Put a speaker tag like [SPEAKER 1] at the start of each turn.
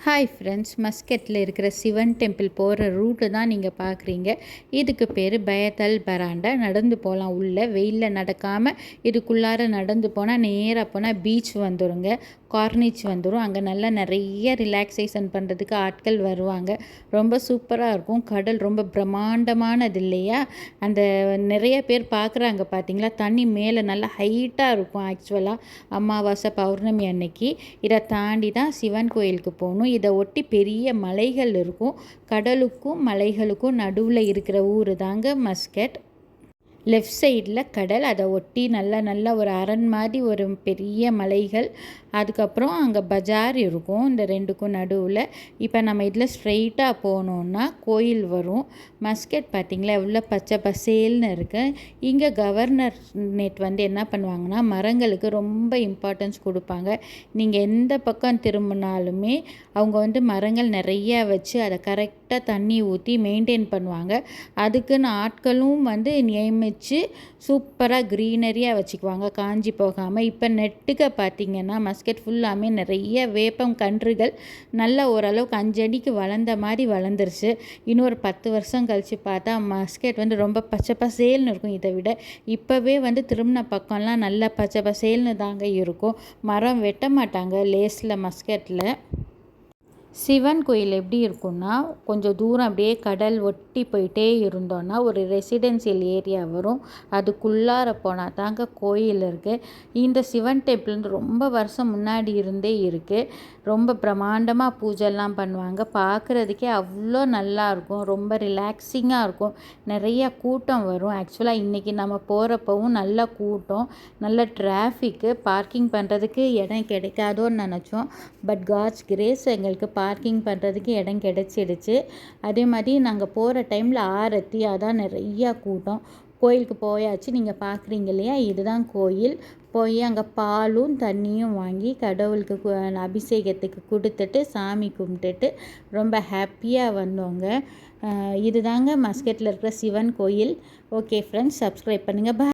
[SPEAKER 1] Hi friends, மஸ்கட்டில் இருக்கிற Sivan temple போகிற route தான் நீங்கள் பார்க்குறீங்க. இதுக்கு பேர் பயத்தல் பராண்டா. நடந்து போகலாம், உள்ளே வெயிலில் நடக்காமல் இதுக்குள்ளார நடந்து போனால் நேராக போனால் பீச் வந்துடுங்க, கார்னிச் வந்துடும். அங்கே நல்லா நிறைய ரிலாக்ஸேஷன் பண்ணுறதுக்கு ஆட்கள் வருவாங்க. ரொம்ப சூப்பராக இருக்கும். கடல் ரொம்ப பிரம்மாண்டமானது இல்லையா? அந்த நிறைய பேர் பார்க்குறாங்க பார்த்தீங்களா? தண்ணி மேலே நல்லா ஹைட்டாக இருக்கும். ஆக்சுவலாக அமாவாசை பௌர்ணமி அன்னைக்கு இதை தாண்டி தான் சிவன் கோயிலுக்கு போகணும். இதை ஒட்டி பெரிய மலைகள் இருக்கும். கடலுக்கும் மலைகளுக்கும் நடுவில் இருக்கிற ஊர் தாங்க மஸ்கட். லெஃப்ட் சைடில் கடல், அதை ஒட்டி நல்லா ஒரு அரண் மாதிரி ஒரு பெரிய மலைகள், அதுக்கப்புறம் அங்கே பஜார் இருக்கும் இந்த ரெண்டுக்கும் நடுவில். இப்போ நம்ம இதில் ஸ்ட்ரெயிட்டாக போனோன்னா கோயில் வரும். மஸ்கட் பார்த்திங்களா எவ்வளோ பச்சை பசேல்னு இருக்குது. இங்கே கவர்னர்னேட் என்ன பண்ணுவாங்கன்னா மரங்களுக்கு ரொம்ப இம்பார்ட்டன்ஸ் கொடுப்பாங்க. நீங்கள் எந்த பக்கம் திரும்பினாலுமே அவங்க மரங்கள் நிறையா வச்சு அதை கரெக்டாக தண்ணி ஊற்றி மெயின்டைன் பண்ணுவாங்க. அதுக்குன்னு ஆட்களும் நியமித்து சூப்பராக க்ரீனரியாக வச்சுக்குவாங்க, காஞ்சி போகாமல். இப்போ நெட்டுக்க பார்த்திங்கன்னா மஸ்கட் ஃபுல்லாமே நிறைய வேப்பம் கன்றுகள் நல்லா ஓரளவுக்கு 5 அடிக்கு வளர்ந்த மாதிரி வளர்ந்துருச்சு. இன்னொரு 10 வருஷம் கழித்து பார்த்தா மஸ்கட் ரொம்ப பச்சை பசேல்னு இருக்கும். இதை விட இப்போவே திரும்பின பக்கம்லாம் நல்லா பச்சை பசேல்னு தாங்க இருக்கும். மரம் வெட்ட மாட்டாங்க லேஸில் மஸ்கட்டில். சிவன் கோயில் எப்படி இருக்குன்னா, கொஞ்சம் தூரம் அப்படியே கடல் ஒட்டி போயிட்டே இருந்தோன்னா ஒரு ரெசிடென்சியல் ஏரியா வரும். அதுக்குள்ளார போனால் தாங்க கோயில் இருக்குது. இந்த சிவன் டெம்பிள் ரொம்ப வருஷம் முன்னாடி இருந்தே இருக்குது. ரொம்ப பிரம்மாண்டமாக பூஜைலாம் பண்ணுவாங்க. பார்க்குறதுக்கே அவ்வளோ நல்லாயிருக்கும். ரொம்ப ரிலாக்ஸிங்காக இருக்கும். நிறைய கூட்டம் வரும். ஆக்சுவலாக இன்றைக்கி நம்ம போகிறப்பவும் நல்ல கூட்டம், நல்ல டிராஃபிக்கு. பார்க்கிங் பண்ணுறதுக்கு இடம் கிடைக்காதோன்னு நினச்சோம். பட் காட்ஸ் கிரேஸ் எங்களுக்கு பார்க்கிங் பண்ணுறதுக்கு இடம் கிடச்சிடுச்சு. அதே மாதிரி நாங்கள் போகிற டைமில் ஆரத்தி, அதான் நிறையா கூட்டம். கோயிலுக்கு போயாச்சு. நீங்கள் பார்க்குறீங்க இல்லையா, இதுதான் கோயில். போய் அங்கே பாலும் தண்ணியும் வாங்கி கடவுளுக்கு அபிஷேகத்துக்கு கொடுத்துட்டு சாமி கும்பிட்டுட்டு ரொம்ப ஹாப்பியாக வந்தோங்க. இதுதாங்க மஸ்கட்டில் இருக்கிற சிவன் கோயில். ஓகே ஃப்ரெண்ட்ஸ், சப்ஸ்கிரைப் பண்ணுங்கள்.